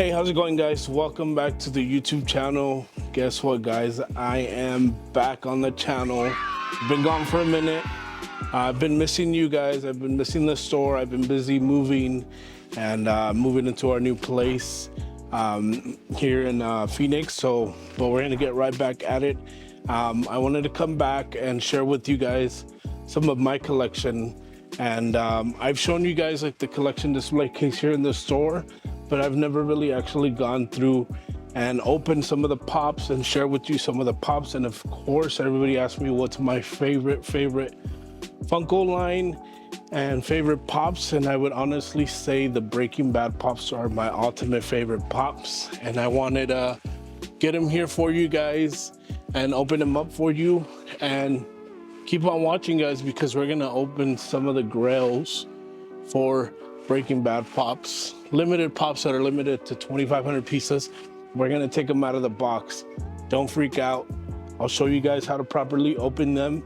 Hey, how's it going, guys? Welcome back to the YouTube channel. Guess what, guys? I am back on the channel. Been gone for a minute. I've been missing you guys. I've been missing the store. I've been busy moving and moving into our new place here in Phoenix. But we're gonna get right back at it. I wanted to come back and share with you guys some of my collection. And I've shown you guys like the collection display case here in the store, but I've never really actually gone through and opened some of the pops and share with you some of the pops. And of course, everybody asked me what's my favorite Funko line and favorite pops, and I would honestly say the Breaking Bad pops are my ultimate favorite pops, and I wanted to get them here for you guys and open them up for you. And keep on watching, guys, because we're gonna open some of the grails for Breaking Bad pops, limited pops that are limited to 2,500 pieces. We're gonna take them out of the box. Don't freak out. I'll show you guys how to properly open them.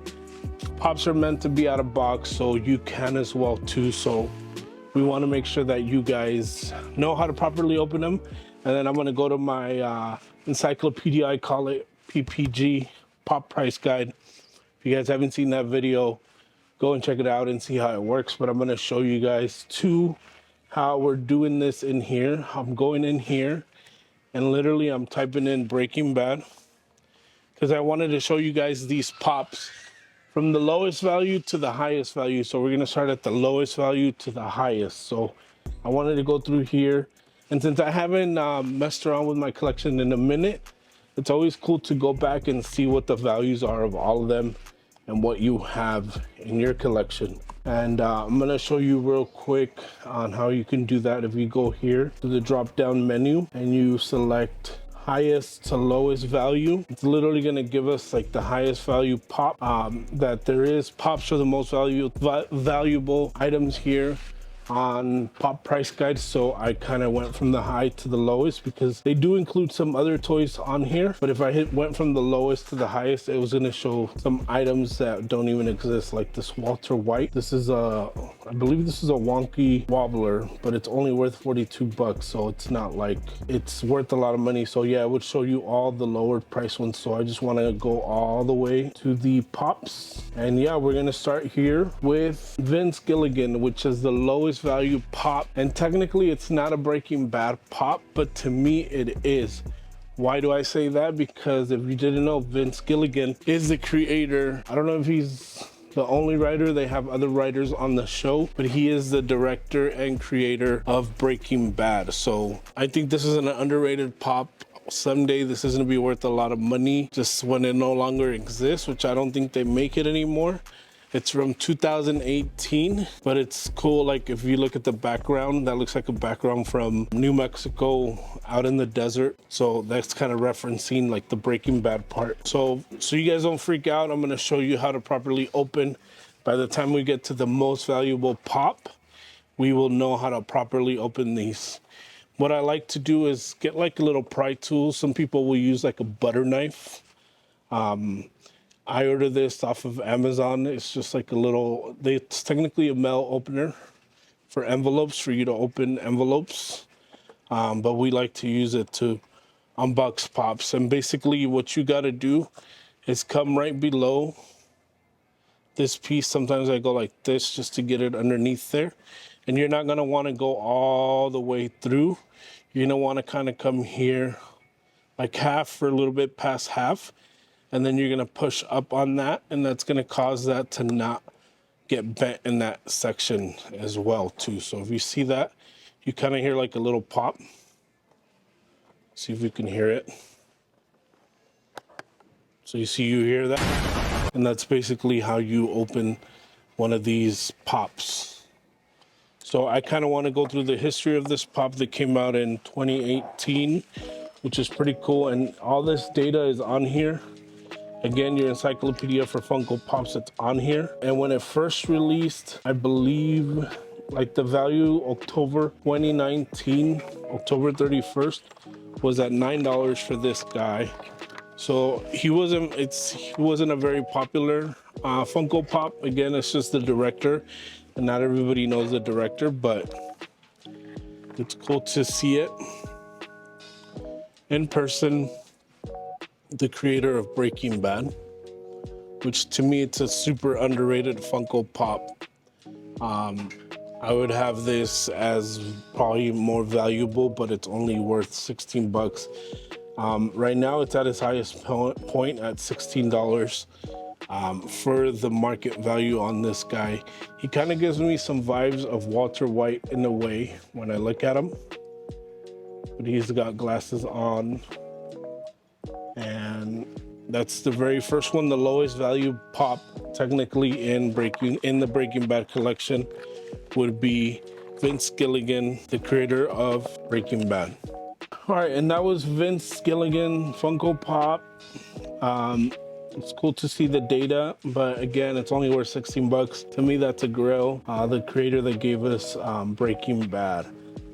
Pops are meant to be out of box, so you can as well too. So we want to make sure that you guys know how to properly open them. And then I'm gonna go to my encyclopedia, I call it PPG, Pop Price Guide. If you guys haven't seen that video, go and check it out and see how it works. But I'm gonna show you guys too how we're doing this in here. I'm going in here and literally I'm typing in Breaking Bad because I wanted to show you guys these pops from the lowest value to the highest value. So we're gonna start at the lowest value to the highest. So I wanted to go through here, and since I haven't messed around with my collection in a minute, it's always cool to go back and see what the values are of all of them and what you have in your collection. And I'm gonna show you real quick on how you can do that. If you go here to the drop down menu and you select highest to lowest value, it's literally gonna give us like the highest value pop that there is. Pops are the most valuable items here on Pop Price Guide. So I kind of went from the high to the lowest because they do include some other toys on here, but if I went from the lowest to the highest, it was going to show some items that don't even exist, like this Walter White. This is I believe this is a wonky wobbler, but it's only worth 42 bucks, so it's not like it's worth a lot of money. So yeah, it would show you all the lower price ones. So I just want to go all the way to the pops, and yeah, we're going to start here with Vince Gilligan, which is the lowest value pop. And technically it's not a Breaking Bad pop, but to me it is. Why do I say that? Because if you didn't know, Vince Gilligan is the creator. I don't know if he's the only writer, they have other writers on the show, but he is the director and creator of Breaking Bad. So I think this is an underrated pop. Someday this is going to be worth a lot of money just when it no longer exists, which I don't think they make it anymore. It's from 2018, but it's cool. Like if you look at the background, that looks like a background from New Mexico out in the desert. So that's kind of referencing like the Breaking Bad part. So you guys don't freak out. I'm gonna show you how to properly open. By the time we get to the most valuable pop, we will know how to properly open these. What I like to do is get like a little pry tool. Some people will use like a butter knife. I ordered this off of Amazon. It's just like a little, it's technically a mail opener for envelopes, for you to open envelopes. But we like to use it to unbox pops. And basically what you gotta do is come right below this piece. Sometimes I go like this just to get it underneath there. And you're not gonna wanna go all the way through. You're gonna wanna kind of come here like half or a little bit past half. And then you're gonna push up on that, and that's gonna cause that to not get bent in that section as well too. So if you see that, you kind of hear like a little pop. See if you can hear it. So you hear that? And that's basically how you open one of these pops. So I kind of want to go through the history of this pop that came out in 2018, which is pretty cool. And all this data is on here. Again, your encyclopedia for Funko Pops, that's on here. And when it first released, I believe like the value October 2019, October 31st, was at $9 for this guy. So he wasn't a very popular Funko Pop. Again, it's just the director, and not everybody knows the director, but it's cool to see it. in person the creator of Breaking Bad, which to me it's a super underrated Funko Pop. I would have this as probably more valuable, but it's only worth 16 bucks. Right now it's at its highest point at $16 for the market value on this guy. He kind of gives me some vibes of Walter White in a way when I look at him, but he's got glasses on, and that's the very first one, the lowest value pop technically in the Breaking Bad collection would be Vince Gilligan, the creator of Breaking Bad. All right, and that was Vince Gilligan Funko Pop. It's cool to see the data, but again, it's only worth 16 bucks. To me, that's a grail. The creator that gave us Breaking Bad.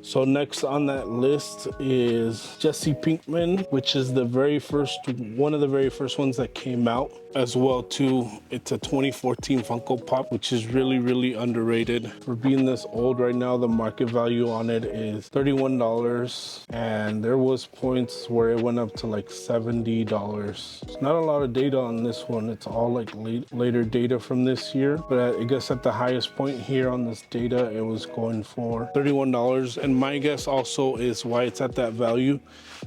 So next on that list is Jesse Pinkman, which is one of the very first ones that came out as well too. It's a 2014 Funko Pop, which is really underrated. For being this old right now, the market value on it is $31, and there was points where it went up to like $70. It's not a lot of data on this one. It's all like later data from this year, but I guess at the highest point here on this data, it was going for $31. And my guess also is why it's at that value.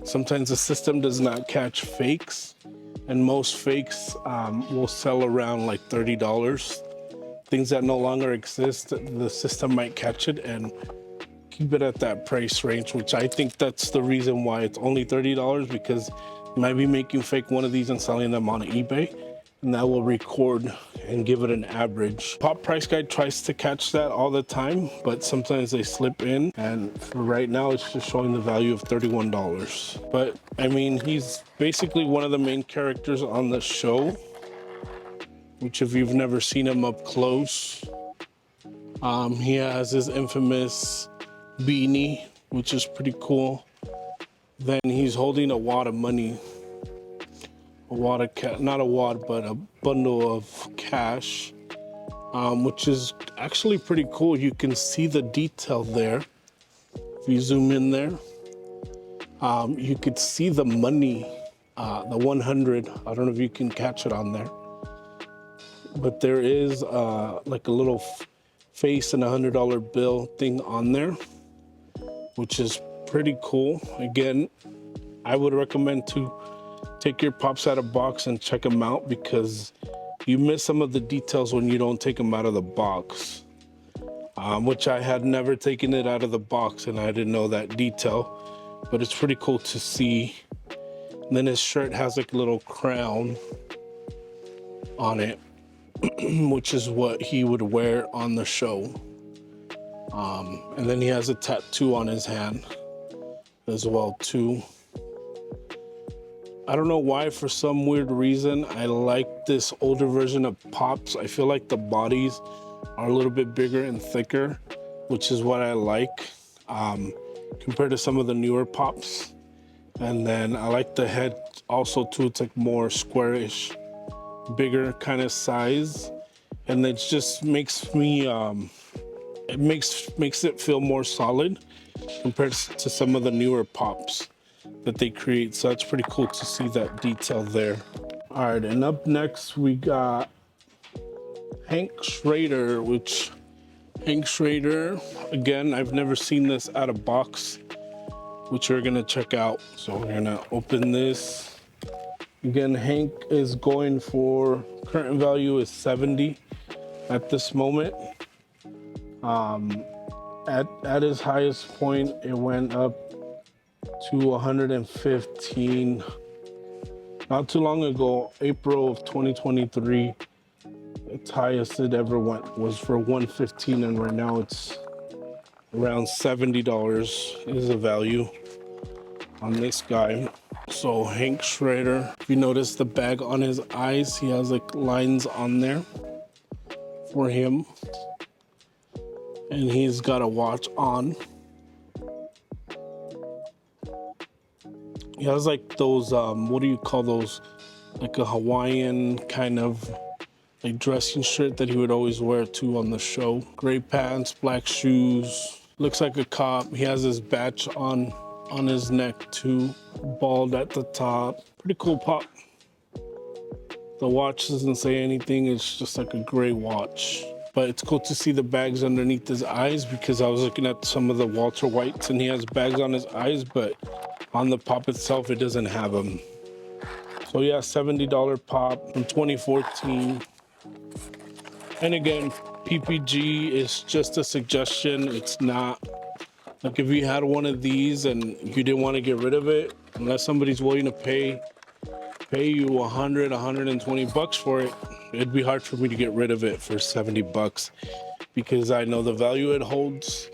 Sometimes the system does not catch fakes, and most fakes will sell around like $30. Things that no longer exist, the system might catch it and keep it at that price range, which I think that's the reason why it's only $30, because you might be making fake one of these and selling them on eBay, and that will record and give it an average. Pop Price Guide tries to catch that all the time, but sometimes they slip in, and for right now it's just showing the value of $31. But I mean, he's basically one of the main characters on the show, which if you've never seen him up close, he has his infamous beanie, which is pretty cool. Then he's holding a wad of money. Not a wad, but a bundle of cash, which is actually pretty cool. You can see the detail there. If you zoom in there, you could see the money, the 100. I don't know if you can catch it on there, but there is like a little face and $100 bill thing on there, which is pretty cool. Again, I would recommend to take your pops out of box and check them out, because you miss some of the details when you don't take them out of the box, which I had never taken it out of the box and I didn't know that detail, but it's pretty cool to see. And then his shirt has like a little crown on it, which is what he would wear on the show. And then he has a tattoo on his hand as well too. I don't know why, for some weird reason, I like this older version of Pops. I feel like the bodies are a little bit bigger and thicker, which is what I like compared to some of the newer Pops. And then I like the head also too. It's like more squarish, bigger kind of size. And it just makes me, it makes it feel more solid compared to some of the newer Pops that they create. So it's pretty cool to see that detail there. All right, and up next we got Hank Schrader, which Hank Schrader, again, I've never seen this out of box, which we're gonna check out. So we're gonna open this. Again, Hank is going for, current value is 70 at this moment. At his highest point, it went up to 115 not too long ago, April of 2023. Its highest it ever went was for 115, and right now it's around $70 is the value on this guy. So Hank Schrader, if you notice the bag on his eyes, he has like lines on there for him, and he's got a watch on. He has like those, what do you call those? Like a Hawaiian kind of like dressing shirt that he would always wear too on the show. Gray pants, black shoes, looks like a cop. He has his badge on on his neck too, bald at the top. Pretty cool pop. The watch doesn't say anything, it's just like a gray watch. But it's cool to see the bags underneath his eyes, because I was looking at some of the Walter Whites and he has bags on his eyes, but on the pop itself, it doesn't have them. So yeah, $70 pop from 2014. And again, PPG is just a suggestion. It's not like if you had one of these and you didn't want to get rid of it, unless somebody's willing to pay you 100, 120 bucks for it, it'd be hard for me to get rid of it for 70 bucks, because I know the value it holds,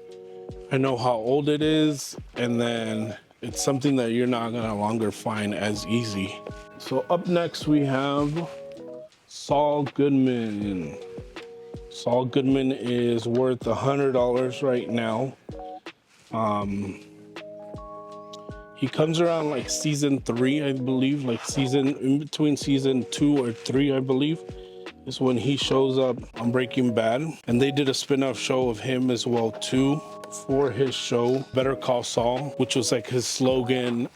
I know how old it is, and then it's something that you're not gonna longer find as easy. So up next we have Saul Goodman. Saul Goodman is worth $100 right now. He comes around like season 3, I believe, like in between season 2 or 3, I believe, is when he shows up on Breaking Bad. And they did a spin-off show of him as well too, for his show Better Call Saul, which was like his slogan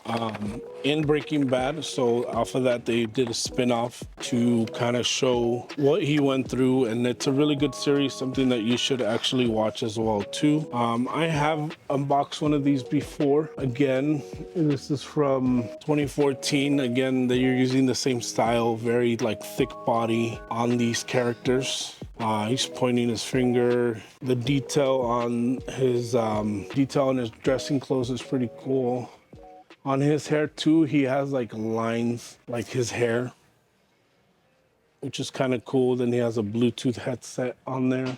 in Breaking Bad. So off of that, they did a spin-off to kind of show what he went through, and it's a really good series, something that you should actually watch as well too. I have unboxed one of these before. Again, this is from 2014. Again, they're using the same style, very like thick body on these characters. He's pointing his finger. The detail on his dressing clothes is pretty cool. On his hair too, he has like lines like his hair, which is kind of cool. Then he has a Bluetooth headset on there.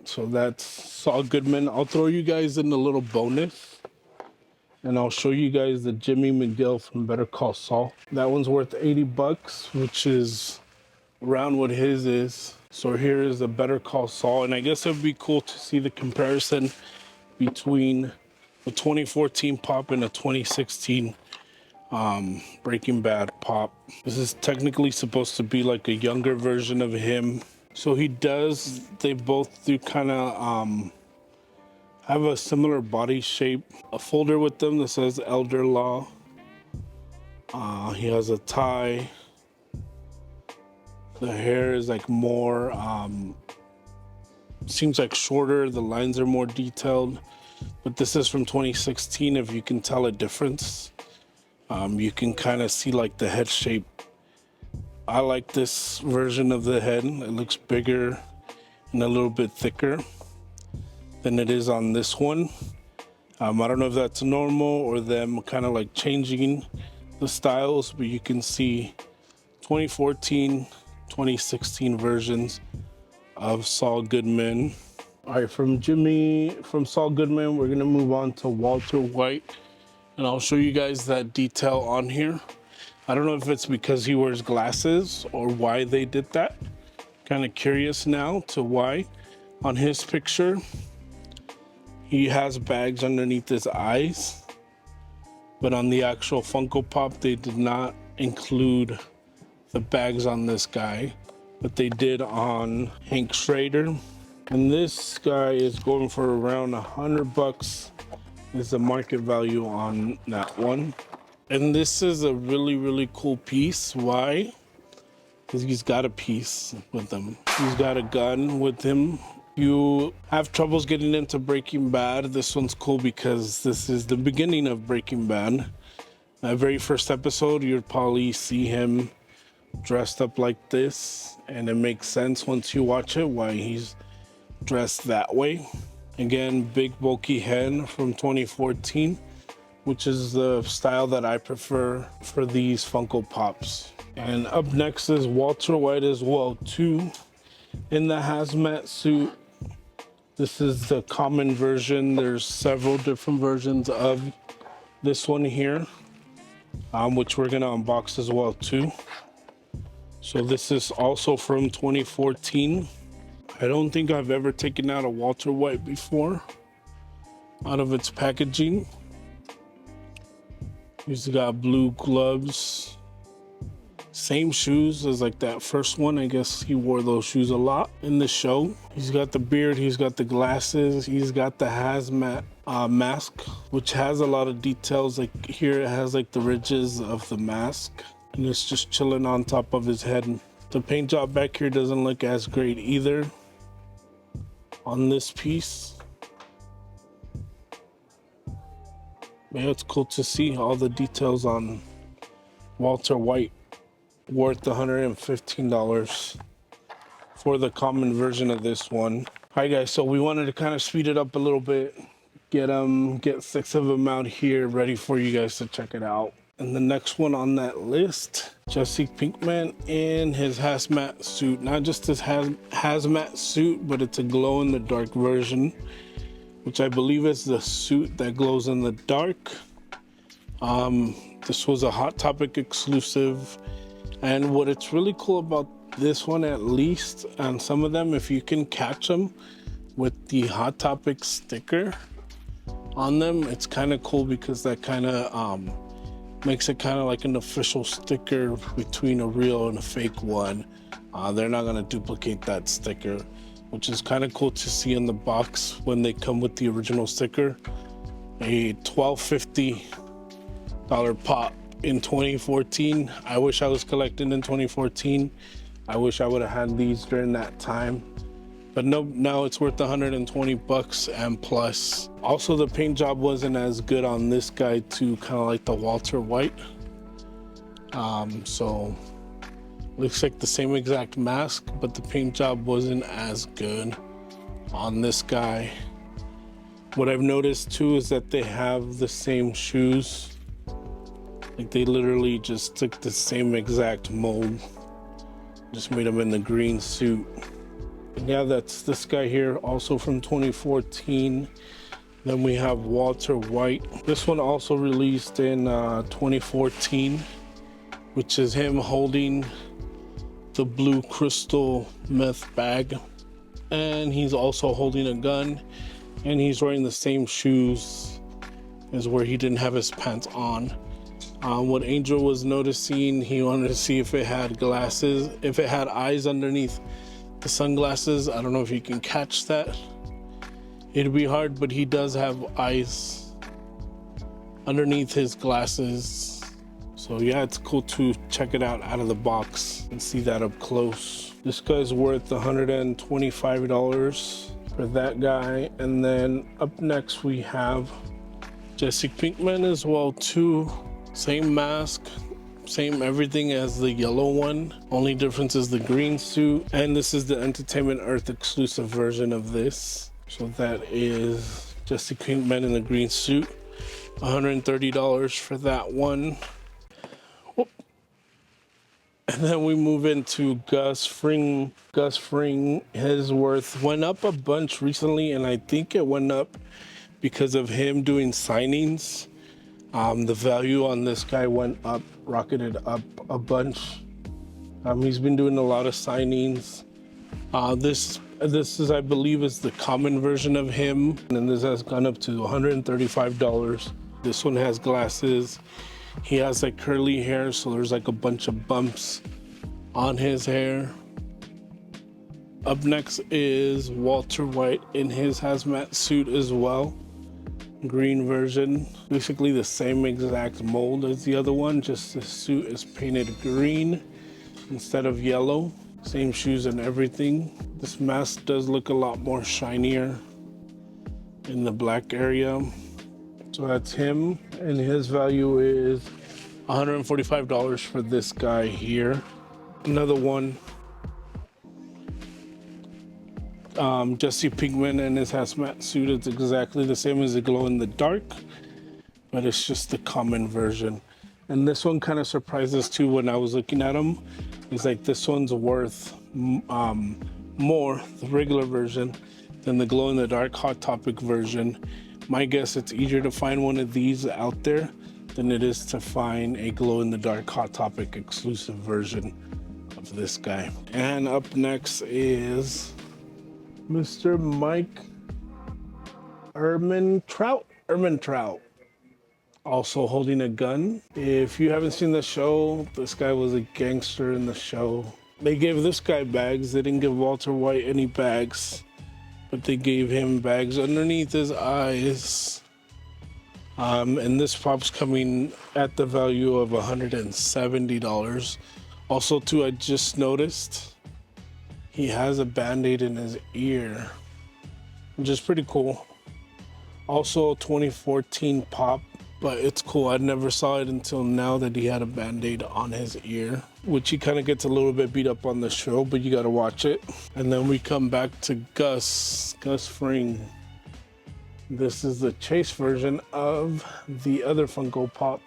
So that's Saul Goodman. I'll throw you guys in a little bonus, and I'll show you guys the Jimmy McGill from Better Call Saul. That one's worth 80 bucks, which is around what his is. So here is the Better Call Saul, and I guess it would be cool to see the comparison between the 2014 pop and the 2016 Breaking Bad pop. This is technically supposed to be like a younger version of him. So they both do kind of have a similar body shape. A folder with them that says Elder Law. He has a tie. The hair is like more, seems like shorter. The lines are more detailed, but this is from 2016. If you can tell a difference, you can kind of see like the head shape. I like this version of the head. It looks bigger and a little bit thicker than it is on this one. I don't know if that's normal or them kind of like changing the styles, but you can see 2014, 2016 versions of Saul Goodman. All right, from Saul Goodman, we're gonna move on to Walter White, and I'll show you guys that detail on here. I don't know if it's because he wears glasses or why they did that. Kind of curious now to why. On his picture, he has bags underneath his eyes, but on the actual Funko Pop, they did not include the bags on this guy, but they did on Hank Schrader. And this guy is going for around 100 bucks is the market value on that one. And this is a really, really cool piece. Why? Because he's got a piece with him. He's got a gun with him. You have troubles getting into Breaking Bad. This one's cool because this is the beginning of Breaking Bad. That very first episode, you'd probably see him dressed up like this, and it makes sense once you watch it why he's dressed that way. Again, big bulky head from 2014, which is the style that I prefer for these Funko Pops. And up next is Walter White as well too, in the hazmat suit. This is the common version. There's several different versions of this one here, which we're gonna unbox as well too. So this is also from 2014. I don't think I've ever taken out a Walter White before out of its packaging. He's got blue gloves, same shoes as like that first one. I guess he wore those shoes a lot in the show. He's got the beard, he's got the glasses, he's got the hazmat mask, which has a lot of details. Like here it has like the ridges of the mask, and it's just chilling on top of his head. The paint job back here doesn't look as great either on this piece. Yeah, it's cool to see all the details on Walter White. Worth $115 for the common version of this one. Hi guys, so we wanted to kind of speed it up a little bit, get 6 of them out here ready for you guys to check it out. And the next one on that list, Jesse Pinkman in his hazmat suit. Not just his hazmat suit, but it's a glow in the dark version, which I believe is the suit that glows in the dark. This was a Hot Topic exclusive, and what it's really cool about this one, at least, and some of them, if you can catch them with the Hot Topic sticker on them, it's kind of cool because that kind of makes it kind of like an official sticker between a real and a fake one. They're not going to duplicate that sticker, which is kind of cool to see in the box when they come with the original sticker. A $12.50 pop in 2014. I wish I was collecting in 2014. I wish I would have had these during that time, but no, now it's worth 120 bucks and plus. Also, the paint job wasn't as good on this guy too, kind of like the Walter White. So looks like the same exact mask, but the paint job wasn't as good on this guy. What I've noticed too is that they have the same shoes. Like they literally just took the same exact mold, just made them in the green suit. And yeah, that's this guy here, also from 2014. Then we have Walter White. This one also released in 2014, which is him holding the blue crystal meth bag. And he's also holding a gun, and he's wearing the same shoes as where he didn't have his pants on. What Angel was noticing, he wanted to see if it had glasses, if it had eyes underneath the sunglasses. I don't know if you can catch that. It'd be hard, but he does have eyes underneath his glasses. So yeah, it's cool to check it out of the box and see that up close. This guy's worth $125 for that guy. And then up next we have Jesse Pinkman as well too. Same mask, same everything as the yellow one. Only difference is the green suit. And this is the Entertainment Earth exclusive version of this. So that is Jesse Pinkman in the green suit. $130 for that one. Whoop. And then we move into Gus Fring. Gus Fring, his worth went up a bunch recently, and I think it went up because of him doing signings. The value on this guy went up, rocketed up a bunch. He's been doing a lot of signings. This is, I believe, is the common version of him, and this has gone up to $135. This one has glasses. He has like curly hair, so there's like a bunch of bumps on his hair. Up next is Walter White in his hazmat suit as well. Green version, basically the same exact mold as the other one, just the suit is painted green instead of yellow. Same shoes and everything. This mask does look a lot more shinier in the black area. So that's him, and his value is $145 for this guy here. Another one, Jesse Pinkman and his hazmat suit is exactly the same as the glow in the dark, but it's just the common version. And this one kind of surprised us too when I was looking at them. It's like this one's worth more, the regular version, than the glow in the dark Hot Topic version. My guess, it's easier to find one of these out there than it is to find a glow in the dark Hot Topic exclusive version of this guy. And up next is Mr. Mike Ehrmantraut, also holding a gun. If you haven't seen the show, this guy was a gangster in the show. They gave this guy bags. They didn't give Walter White any bags. but they gave him bags underneath his eyes. And this pop's coming at the value of $170. Also too, I just noticed he has a band-aid in his ear, which is pretty cool. Also 2014 pop, but it's cool. I never saw it until now that he had a band-aid on his ear, which he kind of gets a little bit beat up on the show, but you got to watch it. And then we come back to Gus Fring. This is the chase version of the other Funko Pop,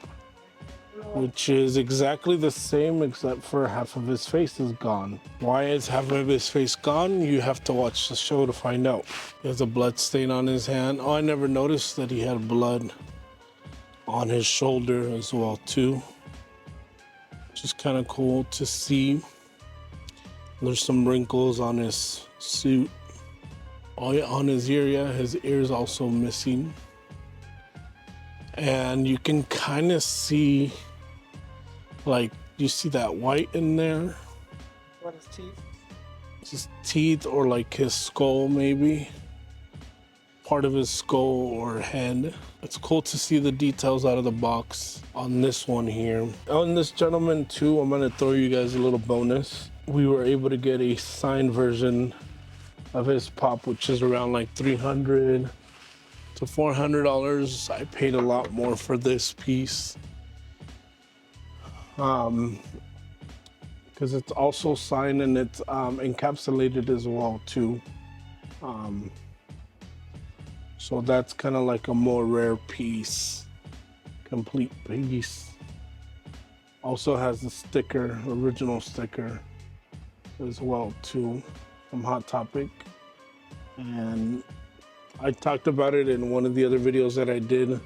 which is exactly the same except for half of his face is gone. Why is half of his face gone? You have to watch the show to find out. He has a blood stain on his hand. Oh, I never noticed that he had blood on his shoulder as well too, which is kind of cool to see. There's some wrinkles on his suit. Oh yeah, on his ear, yeah, his ear is also missing. And you can kind of see, like, you see that white in there? What, his teeth? His teeth, or like his skull maybe. Part of his skull or head. It's cool to see the details out of the box on this one here. On this gentleman too, I'm gonna throw you guys a little bonus. We were able to get a signed version of his pop, which is around like $300 to $400. I paid a lot more for this piece because it's also signed and it's encapsulated as well too. So that's kind of like a more rare piece, complete piece. Also has the sticker, original sticker as well too, from Hot Topic. And I talked about it in one of the other videos that I did.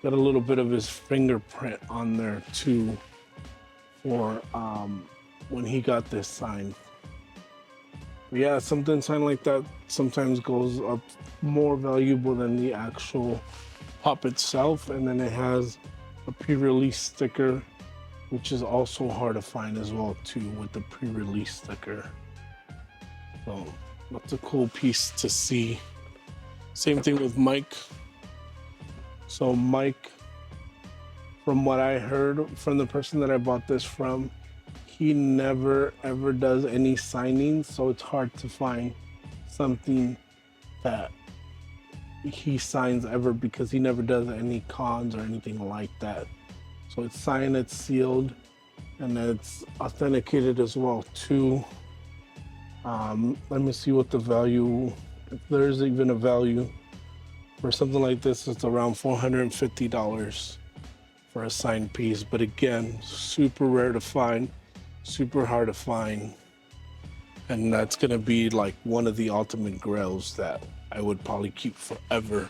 Got a little bit of his fingerprint on there too for when he got this signed. But yeah, something signed like that sometimes goes up more valuable than the actual pop itself. And then it has a pre-release sticker, which is also hard to find as well too, with the pre-release sticker. So that's a cool piece to see. Same thing with Mike. So Mike, from what I heard from the person that I bought this from, he never ever does any signings, so it's hard to find something that he signs ever because he never does any cons or anything like that. So it's signed, it's sealed, and it's authenticated as well too. Let me see what the value, if there's even a value for something like this. It's around $450 for a signed piece, but again, super rare to find, super hard to find, and that's gonna be like one of the ultimate grails that I would probably keep forever.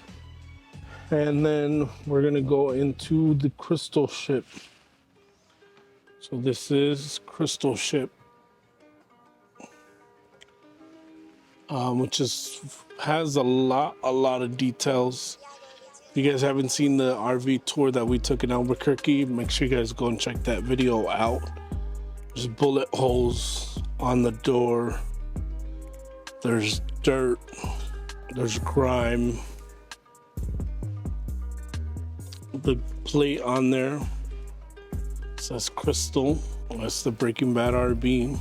And then we're gonna go into the crystal ship. So this is crystal ship, which has a lot of details. If you guys haven't seen the RV tour that we took in Albuquerque, make sure you guys go and check that video out. There's bullet holes on the door. There's dirt. There's grime. The plate on there says crystal. That's the Breaking Bad RV.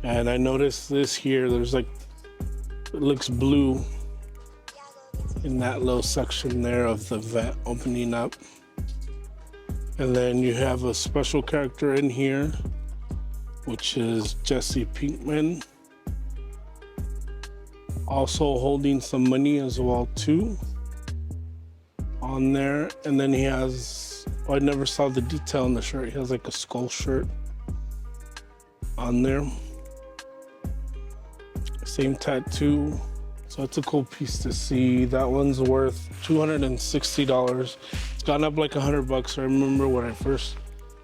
And I noticed this here, there's like, it looks blue in that little section there of the vent opening up. And then you have a special character in here, which is Jesse Pinkman, also holding some money as well too on there. And then he has, oh, I never saw the detail on the shirt, he has like a skull shirt on there. Same tattoo. So it's a cool piece to see. That one's worth $260. It's gone up like $100. I remember when I first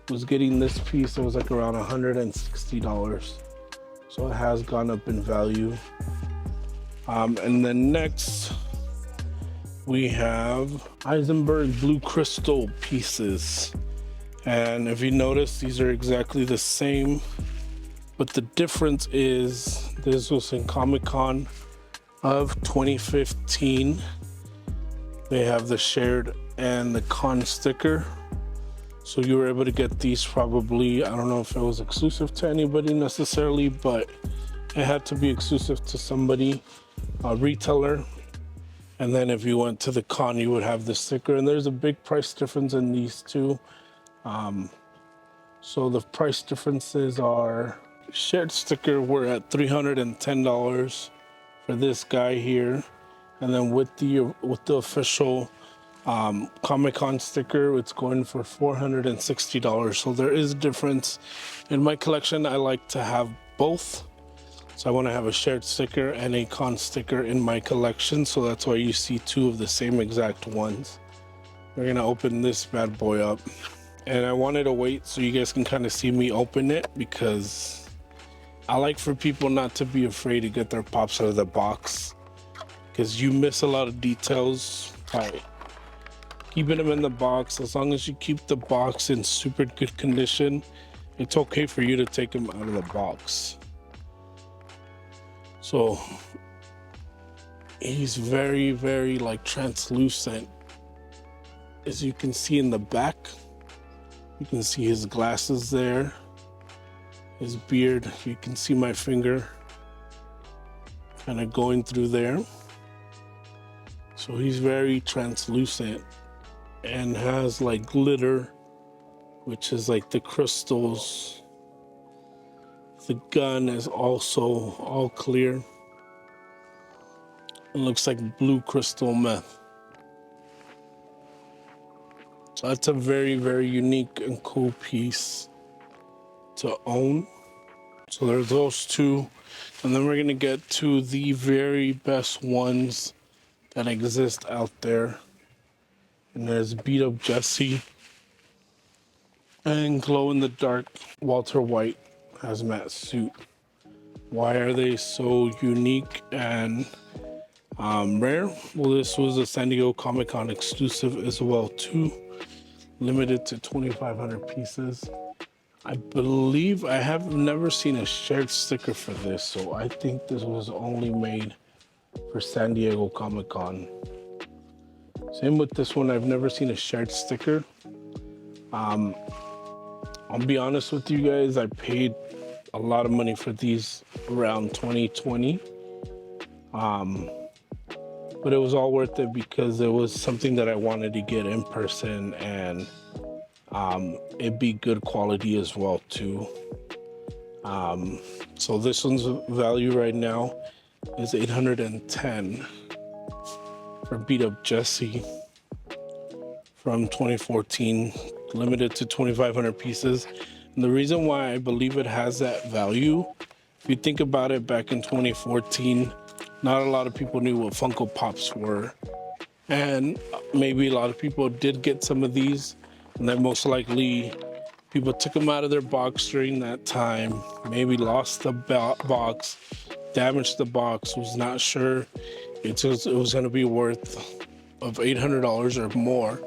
was getting this piece, it was like around $160. So it has gone up in value. And then next we have Eisenberg Blue Crystal pieces. And if you notice, these are exactly the same, but the difference is this was in Comic-Con of 2015. They have the shared and the con sticker. So you were able to get these probably, I don't know if it was exclusive to anybody necessarily, but it had to be exclusive to somebody, a retailer. And then if you went to the con, you would have the sticker. And there's a big price difference in these two. So the price differences are, shared sticker, we're at $310 for this guy here. And then with the official Comic-Con sticker, it's going for $460. So there is a difference. In my collection, I like to have both. So I want to have a shared sticker and a con sticker in my collection. So that's why you see two of the same exact ones. We're gonna open this bad boy up. And I wanted to wait so you guys can kind of see me open it, because I like for people not to be afraid to get their pops out of the box, because you miss a lot of details by keeping them in the box. As long as you keep the box in super good condition, it's okay for you to take them out of the box. So he's very, very like translucent. As you can see in the back, you can see his glasses there, his beard. You can see my finger kind of going through there. So he's very translucent and has like glitter, which is like the crystals. The gun is also all clear. It looks like blue crystal meth. So that's a very, very unique and cool piece to own. So there's those two. And then we're gonna get to the very best ones that exist out there. And there's Beat Up Jesse and Glow in the Dark Walter White hazmat suit. Why are they so unique and rare? Well, this was a San Diego Comic-Con exclusive as well too, limited to 2,500 pieces. I believe I have never seen a shared sticker for this, so I think this was only made for San Diego Comic-Con. Same with this one, I've never seen a shared sticker. I'll be honest with you guys, I paid a lot of money for these around 2020. But it was all worth it because it was something that I wanted to get in person, and it'd be good quality as well too. So this one's value right now is $810 for Beat Up Jesse from 2014, limited to 2,500 pieces. And the reason why I believe it has that value, if you think about it, back in 2014, not a lot of people knew what Funko Pops were. And maybe a lot of people did get some of these, and then most likely people took them out of their box during that time, maybe lost the box, damaged the box, was not sure it was gonna be worth of $800 or more.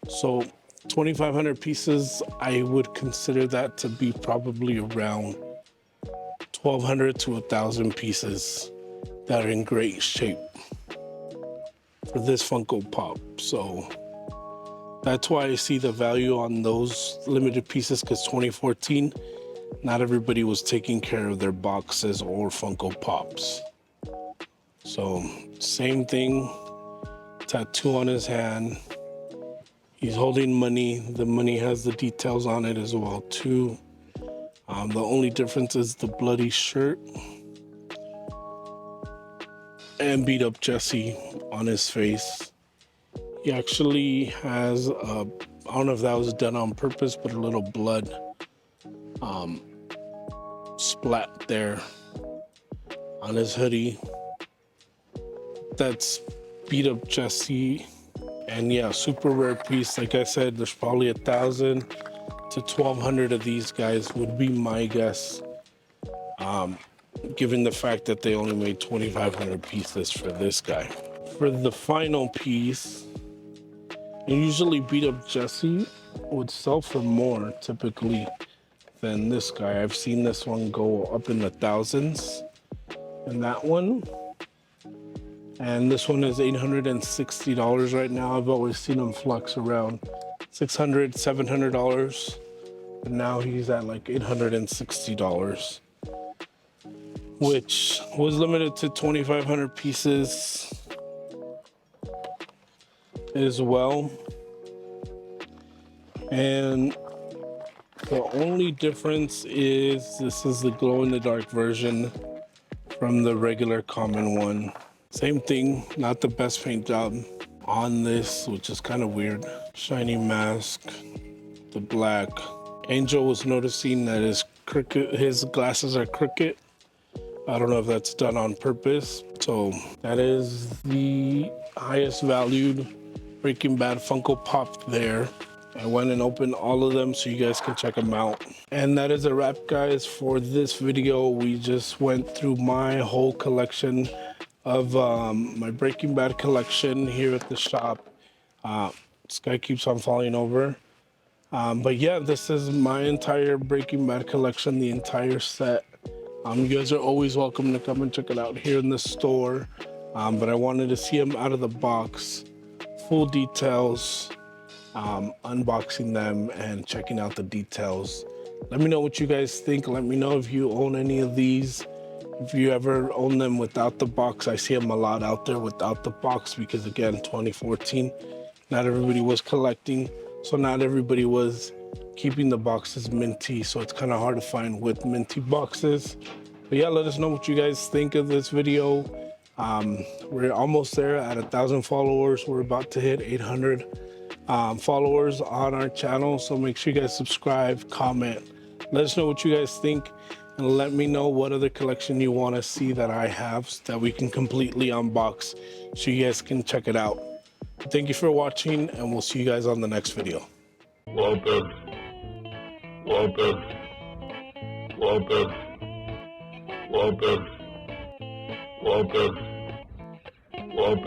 So 2,500 pieces, I would consider that to be probably around 1,200 to 1,000 pieces that are in great shape for this Funko Pop. So that's why I see the value on those limited pieces, because 2014, not everybody was taking care of their boxes or Funko Pops. So same thing, tattoo on his hand. He's holding money. The money has the details on it as well too. The only difference is the bloody shirt and Beat Up Jesse on his face. He actually has I don't know if that was done on purpose, but a little blood splat there on his hoodie. That's Beat Up Jesse. And yeah, super rare piece. Like I said, there's probably 1,000 to 1,200 of these guys would be my guess, given the fact that they only made 2,500 pieces for this guy. For the final piece, usually Beat Up Jesse would sell for more typically than this guy. I've seen this one go up in the thousands, and that one And this one is $860 right now. I've always seen him flux around $600, $700. But now he's at like $860, which was limited to 2,500 pieces as well. And the only difference is this is the glow-in-the-dark version from the regular common one. Same thing, not the best paint job on this, which is kind of weird. Shiny mask, the black. Angel was noticing that his glasses are crooked. I don't know if that's done on purpose. So that is the highest valued Breaking Bad Funko Pop there. I went and opened all of them so you guys can check them out. And that is a wrap, guys, for this video. We just went through my whole collection of my Breaking Bad collection here at the shop. This guy keeps on falling over. But yeah, this is my entire Breaking Bad collection, the entire set. You guys are always welcome to come and check it out here in the store. But I wanted to see them out of the box, full details, unboxing them and checking out the details. Let me know what you guys think. Let me know if you own any of these. If you ever own them without the box. I see them a lot out there without the box because, again, 2014, not everybody was collecting. So not everybody was keeping the boxes minty. So it's kind of hard to find with minty boxes. But yeah, let us know what you guys think of this video. We're almost there at 1,000 followers. We're about to hit 800 followers on our channel. So make sure you guys subscribe, comment. Let us know what you guys think. And let me know what other collection you want to see that I have that we can completely unbox so you guys can check it out. Thank you for watching, and we'll see you guys on the next video. Well done. Well done. Well done. Well done. Well done. Well done.